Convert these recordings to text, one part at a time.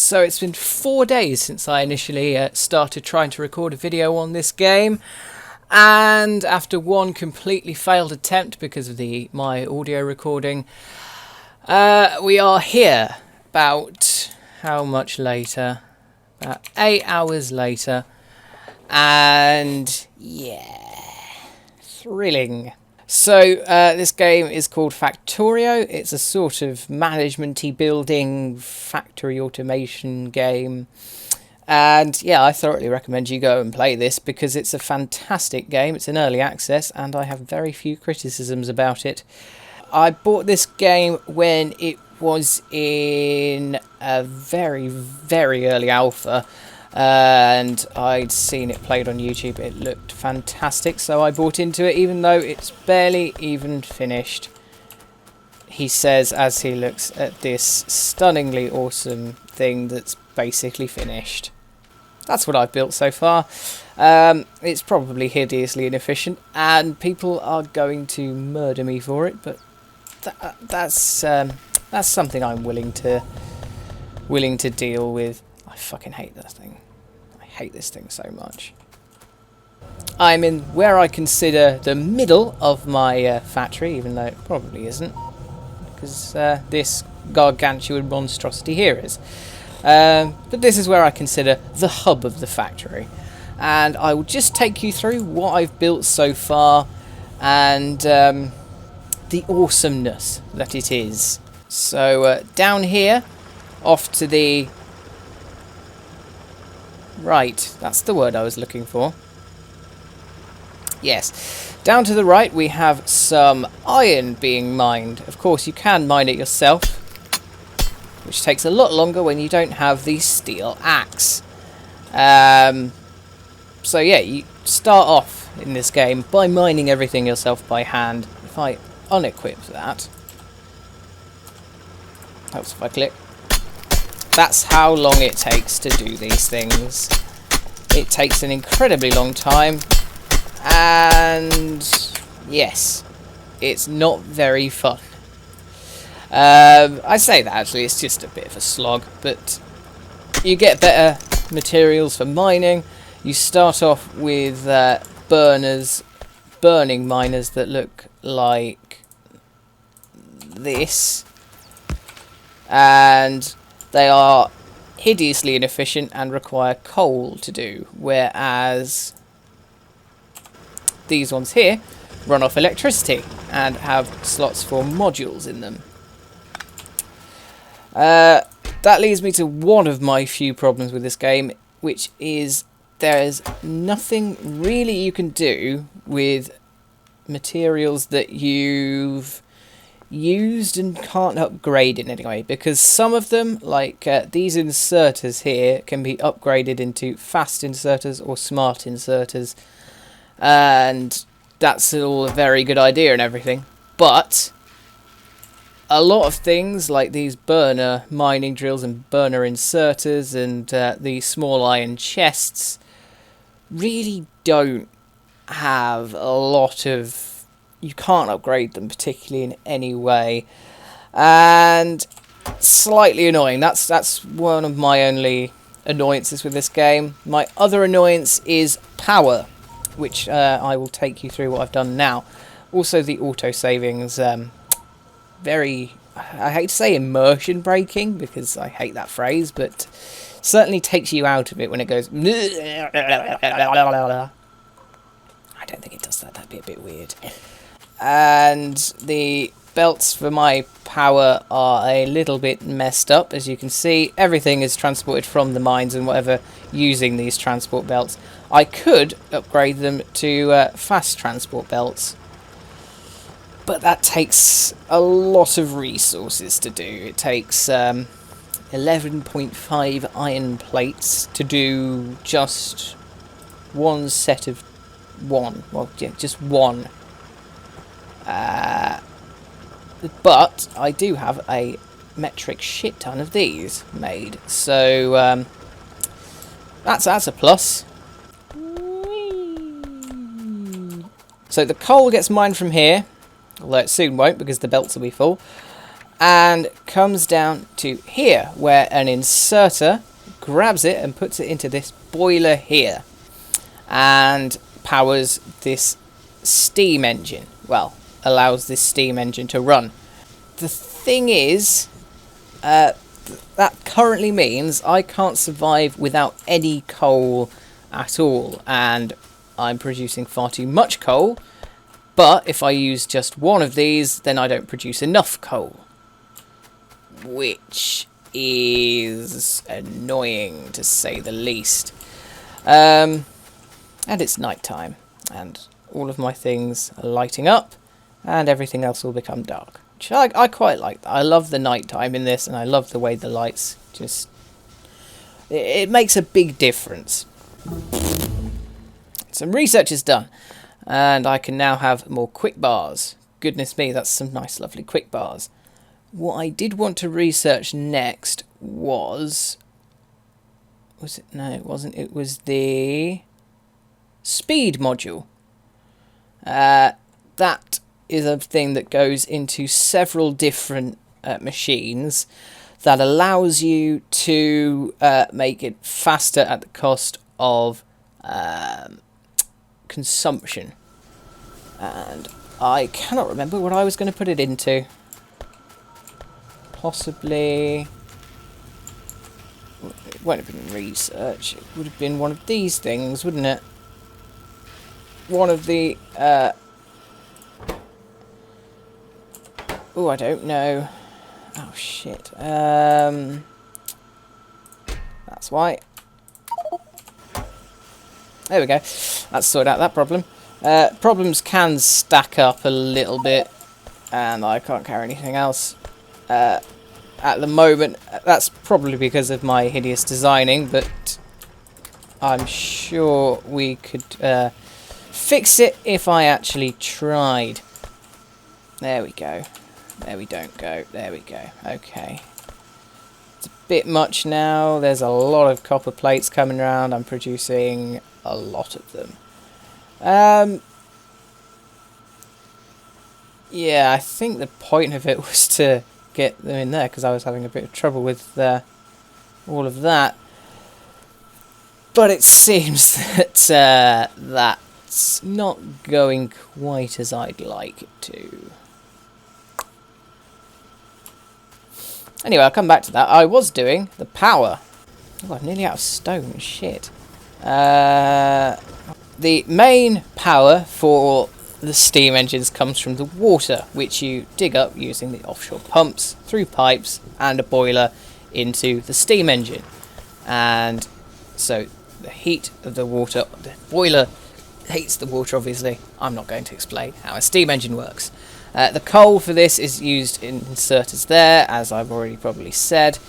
So it's been 4 days since I initially started trying to record a video on this game, and after one completely failed attempt because of my audio recording, we are here about how much later? About 8 hours later, and yeah, thrilling. So this game is called Factorio. It's a sort of management-y building factory automation game. And yeah, I thoroughly recommend you go and play this because it's a fantastic game. It's an early access and I have very few criticisms about it. I bought this game when it was in a very, very early alpha. And I'd seen it played on YouTube. It looked fantastic, so I bought into it even though it's barely even finished. He says as he looks at this stunningly awesome thing that's basically finished. That's what I've built so far. It's probably hideously inefficient and people are going to murder me for it, but that's something I'm willing to deal with. I fucking hate that thing. I hate this thing so much. I'm in where I consider the middle of my factory, even though it probably isn't, because this gargantuan monstrosity here is. But this is where I consider the hub of the factory. And I will just take you through what I've built so far and the awesomeness that it is. So down here, off to the right, that's the word I was looking for. Yes. Down to the right we have some iron being mined. Of course you can mine it yourself, which takes a lot longer when you don't have the steel axe. So yeah, you start off in this game by mining everything yourself by hand. If I unequip that, helps if I click. That's how long it takes to do these things. It takes an incredibly long time, and yes, it's not very fun. I say that actually, it's just a bit of a slog, but you get better materials for mining. You start off with burning miners that look like this, and they are hideously inefficient and require coal to do, whereas these ones here run off electricity and have slots for modules in them. That leads me to one of my few problems with this game, which is there's nothing really you can do with materials that you've used and can't upgrade in any way, because some of them, like these inserters here, can be upgraded into fast inserters or smart inserters, and that's all a very good idea and everything, but a lot of things like these burner mining drills and burner inserters and the small iron chests really don't have a lot of... You can't upgrade them particularly in any way, and slightly annoying. That's one of my only annoyances with this game. My other annoyance is power, which I will take you through what I've done now. Also the auto savings, very, I hate to say immersion breaking because I hate that phrase, but certainly takes you out of it when it goes. I don't think it does that. That'd be a bit weird. And the belts for my power are a little bit messed up. As you can see, everything is transported from the mines and whatever using these transport belts. I could upgrade them to fast transport belts, but that takes a lot of resources to do. It takes 11.5 iron plates to do just one set of just one. But I do have a metric shit ton of these made, so that's a plus. So the coal gets mined from here, although it soon won't because the belts will be full, and comes down to here, where an inserter grabs it and puts it into this boiler here, and powers this steam engine. Well, allows this steam engine to run. The thing is, that currently means I can't survive without any coal at all, and I'm producing far too much coal. But if I use just one of these, then I don't produce enough coal, which is annoying to say the least. And it's night time, and all of my things are lighting up, and everything else will become dark. Which I quite like that. I love the night time in this, and I love the way the lights just... It makes a big difference. Some research is done, and I can now have more quick bars. Goodness me, that's some nice lovely quick bars. What I did want to research next was... Was it? No, it wasn't. It was the speed module. That is a thing that goes into several different machines that allows you to make it faster at the cost of consumption. And I cannot remember what I was going to put it into. Possibly... It won't have been research. It would have been one of these things, wouldn't it? One of the... Oh, I don't know. Oh, shit. That's why. There we go. That's sorted out that problem. Problems can stack up a little bit, and I can't carry anything else. At the moment, that's probably because of my hideous designing, but I'm sure we could fix it if I actually tried. There we go. There we don't go. There we go. Okay. It's a bit much now. There's a lot of copper plates coming around. I'm producing a lot of them. Yeah, I think the point of it was to get them in there, because I was having a bit of trouble with all of that. But it seems that that's not going quite as I'd like it to. Anyway, I'll come back to that. I was doing the power. Oh, I'm nearly out of stone. Shit. The main power for the steam engines comes from the water, which you dig up using the offshore pumps through pipes and a boiler into the steam engine. And so the heat of the water, the boiler heats the water, obviously. I'm not going to explain how a steam engine works. The coal for this is used in inserters there, as I've already probably said.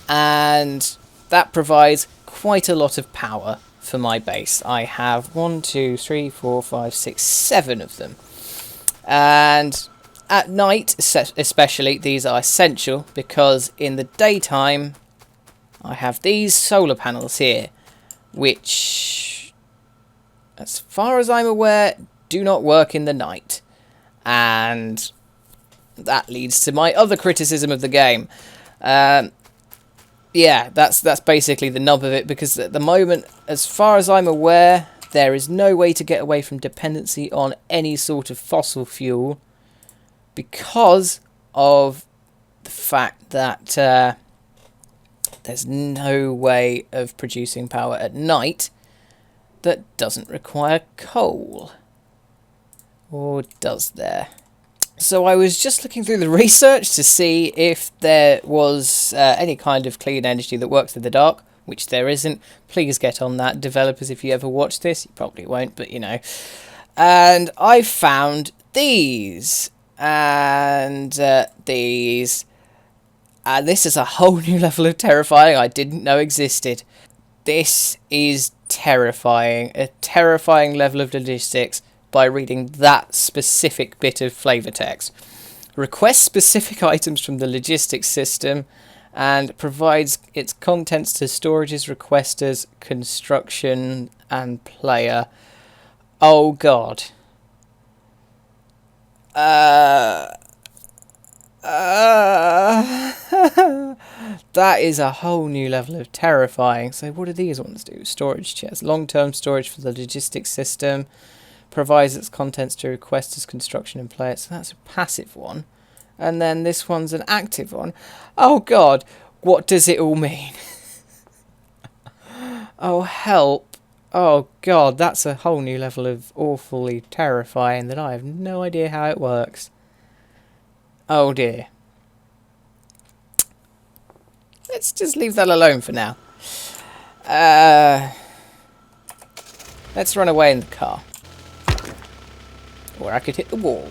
And that provides quite a lot of power for my base. I have 1, 2, 3, 4, 5, 6, 7 of them. And at night, especially, these are essential, because in the daytime, I have these solar panels here, which, as far as I'm aware, do not work in the night. And that leads to my other criticism of the game. Yeah, that's basically the nub of it, because at the moment, as far as I'm aware, there is no way to get away from dependency on any sort of fossil fuel, because of the fact that there's no way of producing power at night that doesn't require coal. Or does there? So I was just looking through the research to see if there was any kind of clean energy that works in the dark, which there isn't. Please get on that, developers, if you ever watch this. You probably won't, but you know. And I found these. And these. And this is a whole new level of terrifying I didn't know existed. This is terrifying. A terrifying level of logistics by reading that specific bit of flavor text. Request specific items from the logistics system and provides its contents to storages, requesters, construction, and player. Oh god. That is a whole new level of terrifying. So what do these ones do? Storage chest. Long-term storage for the logistics system. Provides its contents to request as construction and play it. So that's a passive one. And then this one's an active one. Oh god, what does it all mean? Oh help. Oh god, that's a whole new level of awfully terrifying that I have no idea how it works. Oh dear. Let's just leave that alone for now. Let's run away in the car. Or I could hit the wall.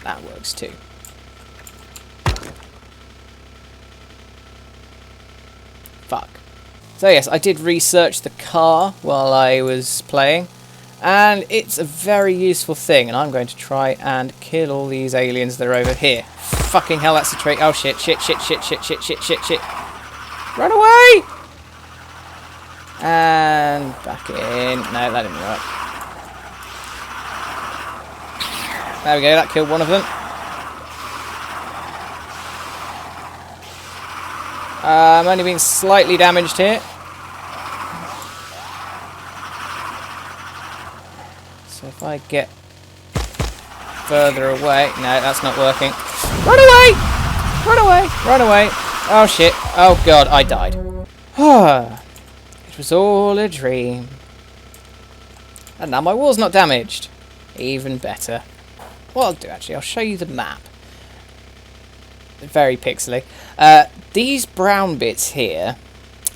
That works too. Fuck. So yes, I did research the car while I was playing. And it's a very useful thing. And I'm going to try and kill all these aliens that are over here. Fucking hell, that's a trick. Oh shit, shit. Run away! And back in. No, that didn't work. There we go, that killed one of them. I'm only being slightly damaged here. So if I get further away... No, that's not working. Run away! Run away! Run away! Oh shit. Oh god, I died. It was all a dream. And now my wall's not damaged. Even better. What I'll do actually, I'll show you the map. Very pixely. These brown bits here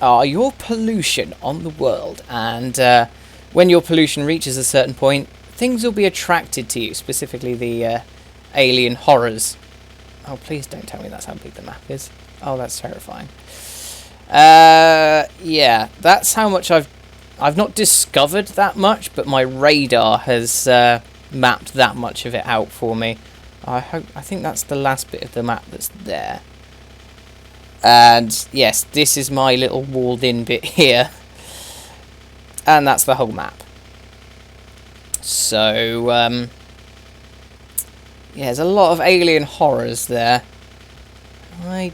are your pollution on the world. And when your pollution reaches a certain point, things will be attracted to you. Specifically the alien horrors. Oh, please don't tell me that's how big the map is. Oh, that's terrifying. Yeah, that's how much I've not discovered that much, but my radar has mapped that much of it out for me. I think that's the last bit of the map that's there. And yes, this is my little walled in bit here. And that's the whole map. So, yeah, there's a lot of alien horrors there. I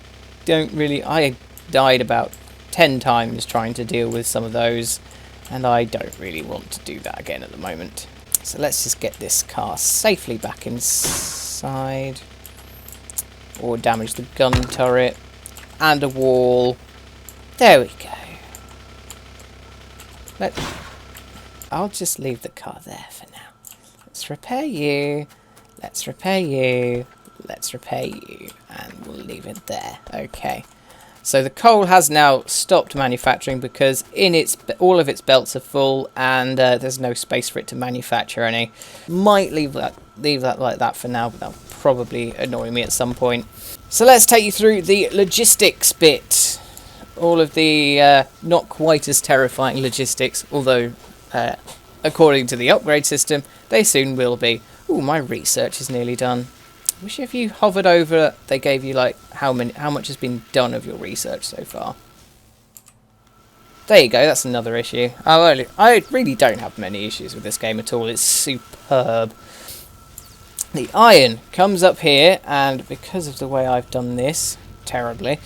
died about 10 times trying to deal with some of those, and I don't really want to do that again at the moment. So let's just get this car safely back inside. Or damage the gun turret. And a wall. There we go. I'll just leave the car there for now. Let's repair you. Let's repair you. Let's repair you. And we'll leave it there. Okay. So the coal has now stopped manufacturing because all of its belts are full and there's no space for it to manufacture any. Might leave that like that for now, but that'll probably annoy me at some point. So let's take you through the logistics bit. All of the not quite as terrifying logistics, although according to the upgrade system, they soon will be. Ooh, my research is nearly done. Wish if you hovered over, they gave you like how much has been done of your research so far. There you go, that's another issue. I really don't have many issues with this game at all. It's superb. The iron comes up here, and because of the way I've done this terribly,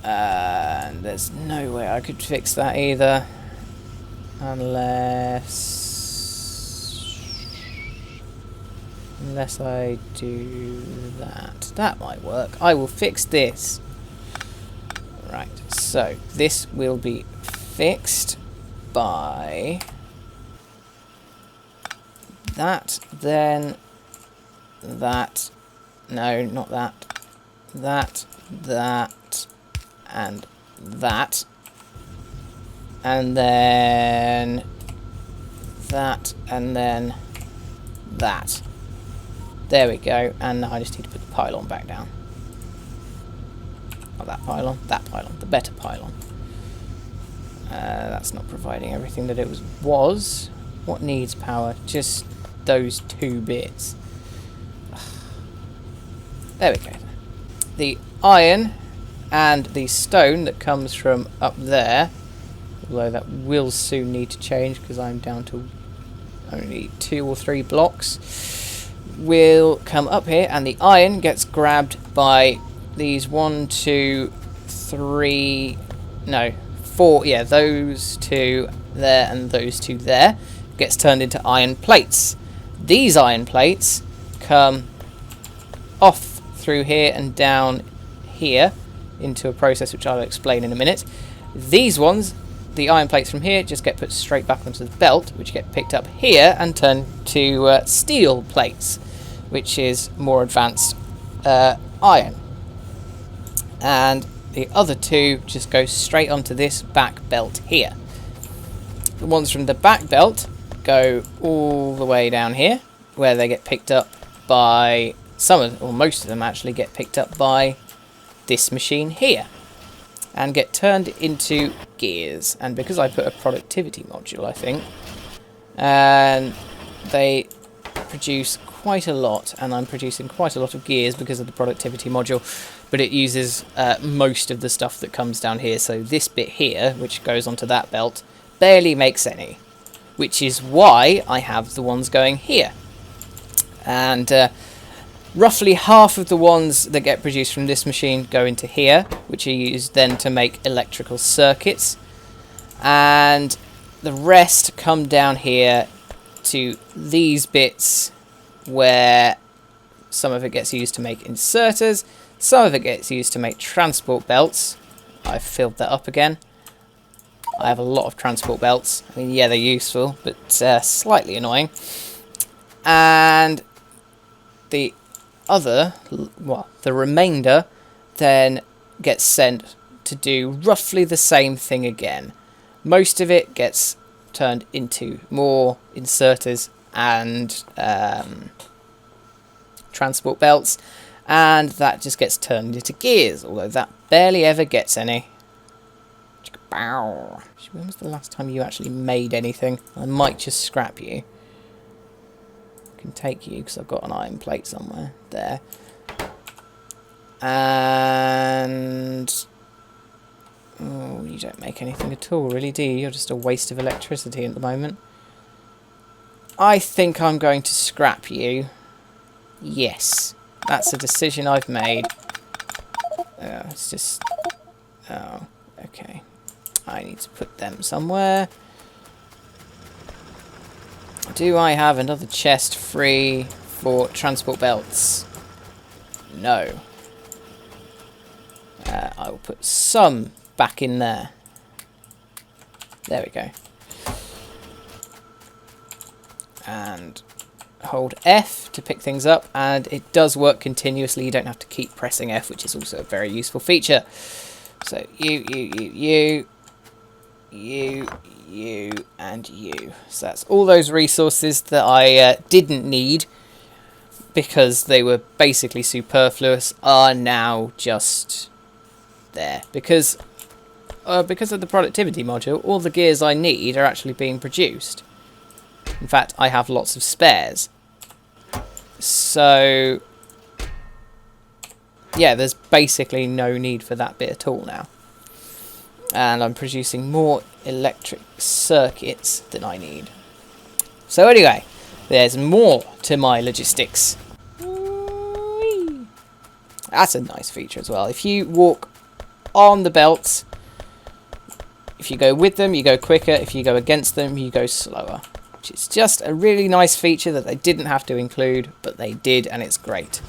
and there's no way I could fix that either, unless I do that. That might work. I will fix this. Right, so this will be fixed by that, then that, no, not that, that, and that, and then that, and then that. There we go, and now I just need to put the pylon back down. Not that pylon, the better pylon. That's not providing everything that it was. What needs power? Just those two bits. There we go. The iron and the stone that comes from up there, although that will soon need to change because I'm down to only 2 or 3 blocks. will come up here, and the iron gets grabbed by these 1, 2, 3, no, 4, yeah, those two there and those two there, gets turned into iron plates. These iron plates come off through here and down here into a process which I'll explain in a minute. These ones, the iron plates from here, just get put straight back onto the belt, which get picked up here and turned to steel plates, which is more advanced iron. And the other two just go straight onto this back belt here. The ones from the back belt go all the way down here, where they get picked up by most of them actually get picked up by this machine here and get turned into gears. And because I put a productivity module, I think, and they produce quite a lot, and I'm producing quite a lot of gears because of the productivity module, but it uses most of the stuff that comes down here. So this bit here, which goes onto that belt, barely makes any, which is why I have the ones going here. And roughly half of the ones that get produced from this machine go into here, which are used then to make electrical circuits, and the rest come down here to these bits, where some of it gets used to make inserters, some of it gets used to make transport belts. I've filled that up again. I have a lot of transport belts. I mean, yeah, they're useful, but slightly annoying. And the remainder then gets sent to do roughly the same thing again. Most of it gets turned into more inserters and transport belts, and that just gets turned into gears, although that barely ever gets any. When was the last time you actually made anything? I might just scrap you. I can take you because I've got an iron plate somewhere there. And oh, you don't make anything at all, really, do you? You're just a waste of electricity at the moment. I think I'm going to scrap you. Yes, that's a decision I've made. It's just... oh, okay. I need to put them somewhere. Do I have another chest free for transport belts? No. I will put some back in there. There we go. And hold F to pick things up, and it does work continuously. You don't have to keep pressing F, which is also a very useful feature. So you, and you. So that's all those resources that I didn't need because they were basically superfluous are now just there. Because of the productivity module, all the gears I need are actually being produced. In fact, I have lots of spares. So yeah, there's basically no need for that bit at all now. And I'm producing more electric circuits than I need. So anyway, there's more to my logistics. Whee! That's a nice feature as well. If you walk on the belts, if you go with them, you go quicker. If you go against them, you go slower. Which is just a really nice feature that they didn't have to include, but they did, and it's great.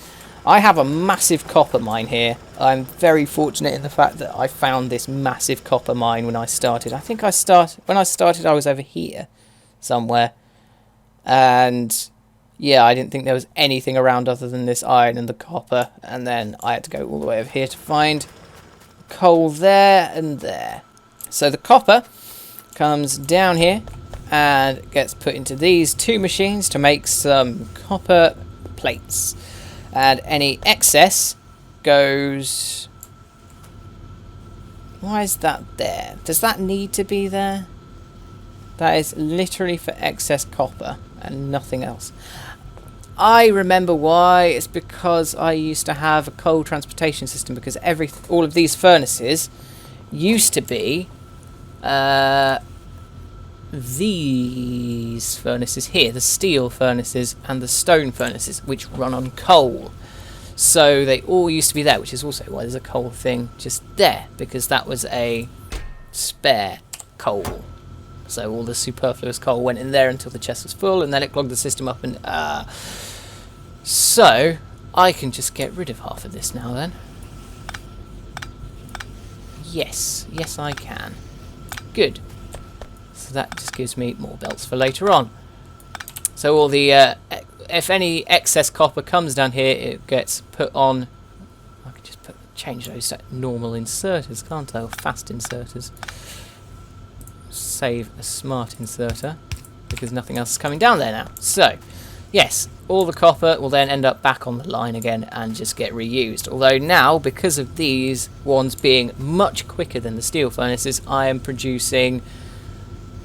I have a massive copper mine here. I'm very fortunate in the fact that I found this massive copper mine when I started. I think when I started I was over here somewhere. And yeah, I didn't think there was anything around other than this iron and the copper. And then I had to go all the way over here to find coal there and there. So the copper comes down here and gets put into these two machines to make some copper plates. And any excess goes... why is that there? Does that need to be there? That is literally for excess copper and nothing else. I remember why. It's because I used to have a coal transportation system, because all of these furnaces used to be these furnaces here, the steel furnaces and the stone furnaces, which run on coal. So they all used to be there, which is also why there's a coal thing just there, because that was a spare coal. So all the superfluous coal went in there until the chest was full, and then it clogged the system up. And so I can just get rid of half of this now then. Yes, yes I can. Good. So that just gives me more belts for later on. So all the if any excess copper comes down here, it gets put on. I can just change those to normal inserters, can't I? Or fast inserters. Save a smart inserter because nothing else is coming down there now. So yes, all the copper will then end up back on the line again and just get reused. Although now, because of these ones being much quicker than the steel furnaces, I am producing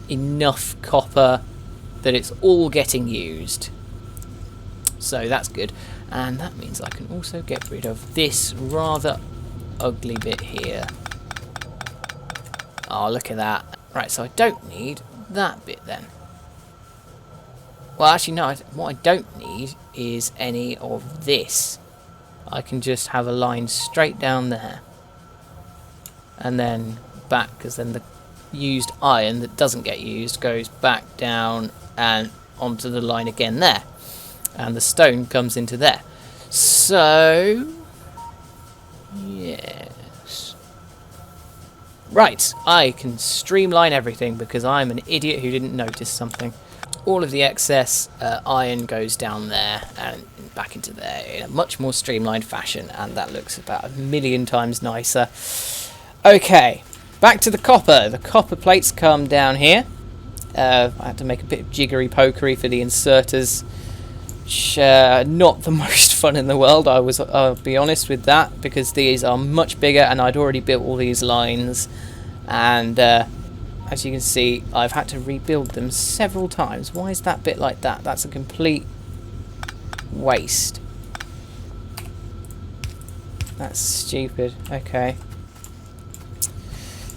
enough copper that it's all getting used. So that's good. And that means I can also get rid of this rather ugly bit here. Oh, look at that. Right, so I don't need that bit then. Well, actually, no, what I don't need is any of this. I can just have a line straight down there. And then back, because then the used iron that doesn't get used goes back down and onto the line again there. And the stone comes into there. So, yes. Right, I can streamline everything because I'm an idiot who didn't notice something. All of the excess iron goes down there and back into there in a much more streamlined fashion, and that looks about 1,000,000 times nicer. Okay, back to the copper. The copper plates come down here. I had to make a bit of jiggery-pokery for the inserters, which not the most fun in the world. I'll be honest with that, because these are much bigger and I'd already built all these lines, and as you can see, I've had to rebuild them several times. Why is that bit like that? That's a complete waste. That's stupid. Okay.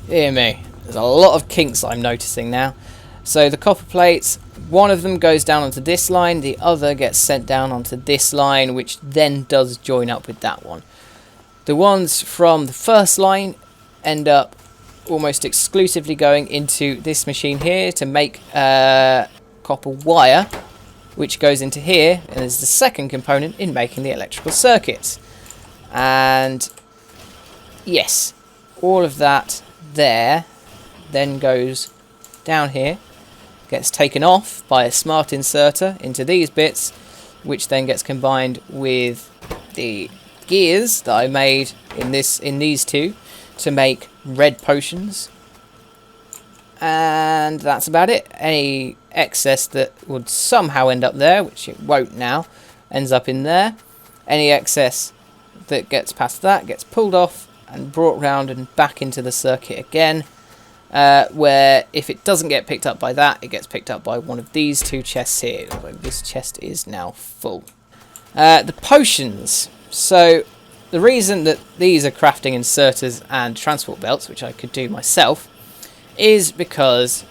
Dear me. There's a lot of kinks I'm noticing now. So the copper plates, one of them goes down onto this line, the other gets sent down onto this line, which then does join up with that one. The ones from the first line end up almost exclusively going into this machine here to make copper wire, which goes into here and is the second component in making the electrical circuits. And yes, all of that there then goes down here, gets taken off by a smart inserter into these bits, which then gets combined with the gears that I made in these two to make red potions. And that's about it. Any excess that would somehow end up there, which it won't now, ends up in there. Any excess that gets past that gets pulled off and brought round and back into the circuit again, where if it doesn't get picked up by that, it gets picked up by one of these two chests here. This chest is now full. The potions. So the reason that these are crafting inserters and transport belts, which I could do myself, is because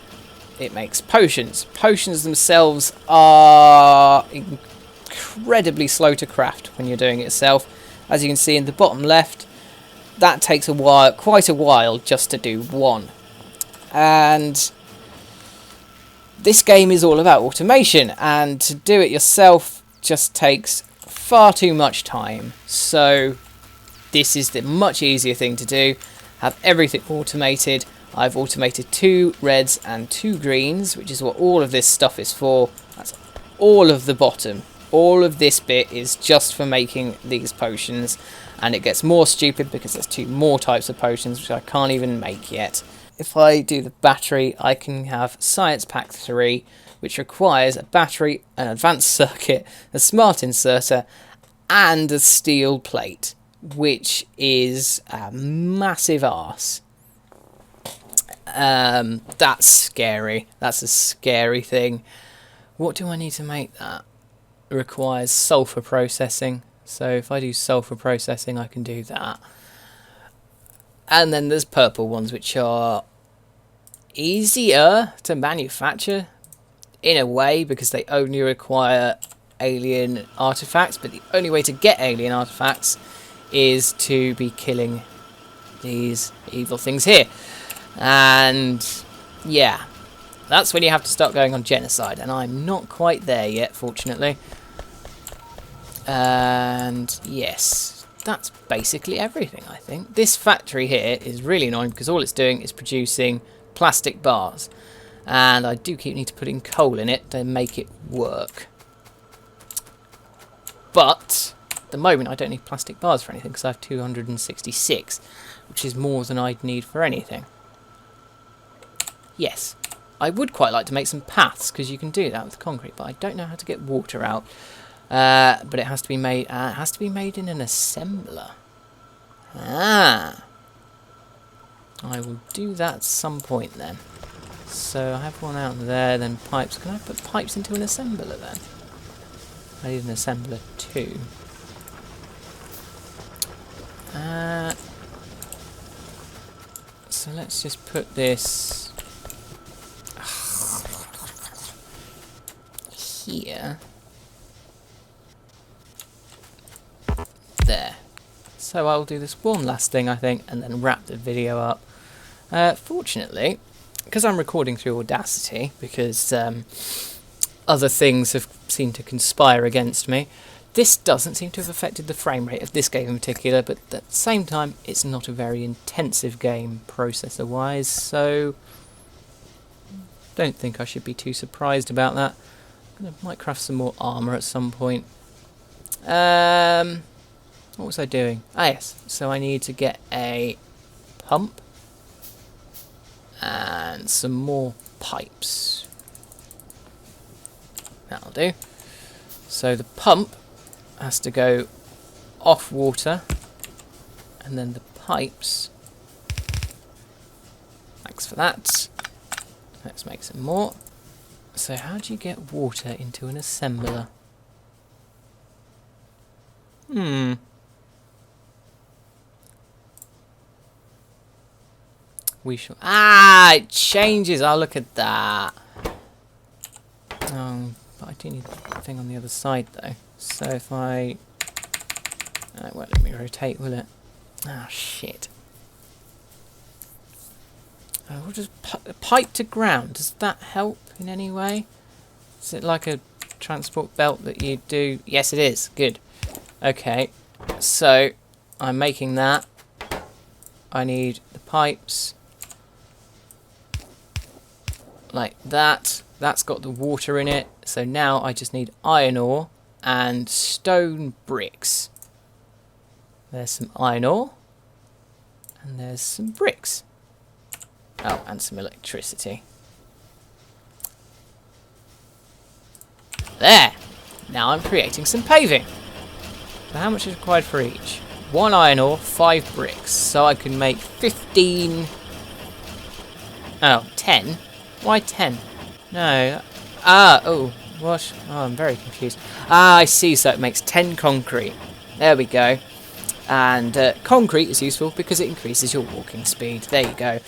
it makes potions. Potions themselves are incredibly slow to craft when you're doing it yourself. As you can see in the bottom left, that takes a while, quite a while, just to do one. And this game is all about automation, and to do it yourself just takes far too much time. So this is the much easier thing to do. Have everything automated. I've automated 2 reds and 2 greens, which is what all of this stuff is for. That's all of the bottom. All of this bit is just for making these potions, and it gets more stupid because there's 2 more types of potions which I can't even make yet. If I do the battery, I can have Science Pack 3, which requires a battery, an advanced circuit, a smart inserter, and a steel plate, which is a massive arse. That's scary. That's a scary thing. What do I need to make that? It requires sulfur processing. So if I do sulfur processing, I can do that. And then there's purple ones, which are easier to manufacture in a way because they only require alien artifacts, but the only way to get alien artifacts is to be killing these evil things here. And yeah, that's when you have to start going on genocide, and I'm not quite there yet, fortunately. And yes, that's basically everything, I think. This factory here is really annoying because all it's doing is producing plastic bars, and I do need to put in coal in it to make it work. But at the moment I don't need plastic bars for anything because I have 266, which is more than I'd need for anything. Yes, I would quite like to make some paths because you can do that with concrete, but I don't know how to get water out. But it has to be made. It has to be made in an assembler. Ah, I will do that at some point then. So I have one out there, then pipes. Can I put pipes into an assembler then? I need an assembler too. So let's just put this here. There. So I'll do this one last thing, I think, and then wrap the video up. Fortunately, because I'm recording through Audacity, because other things have seemed to conspire against me, this doesn't seem to have affected the frame rate of this game in particular, but at the same time, it's not a very intensive game processor-wise, so don't think I should be too surprised about that. I might craft some more armour at some point. What was I doing? Ah yes, so I need to get a pump and some more pipes. That'll do. So the pump has to go off water, and then the pipes. Thanks for that. Let's make some more. So how do you get water into an assembler? We shall... Ah, it changes. Oh, look at that. But I do need the thing on the other side, though. So if I... it won't let me rotate, will it? Ah, shit. What does pipe to ground? Does that help in any way? Is it like a transport belt that you do? Yes, it is. Good. Okay. So I'm making that. I need the pipes. Like that. That's got the water in it. So now I just need iron ore and stone bricks. There's some iron ore. And there's some bricks. Oh, and some electricity. There! Now I'm creating some paving. So how much is required for each? 1 iron ore, 5 bricks. So I can make 15... Oh, 10? Why 10? No. Oh, what? Oh, I'm very confused. Ah, I see, so it makes 10 concrete. There we go. And concrete is useful because it increases your walking speed. There you go.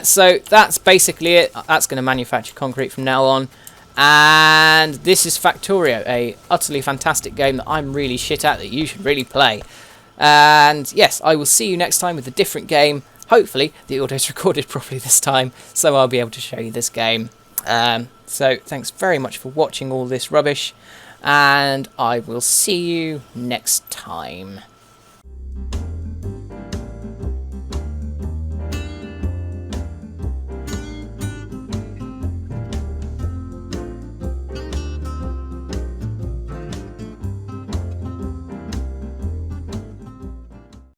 So that's basically it. That's going to manufacture concrete from now on. And this is Factorio, a utterly fantastic game that I'm really shit at, that you should really play. And yes, I will see you next time with a different game. Hopefully the audio's recorded properly this time, so I'll be able to show you this game. So thanks very much for watching all this rubbish, and I will see you next time.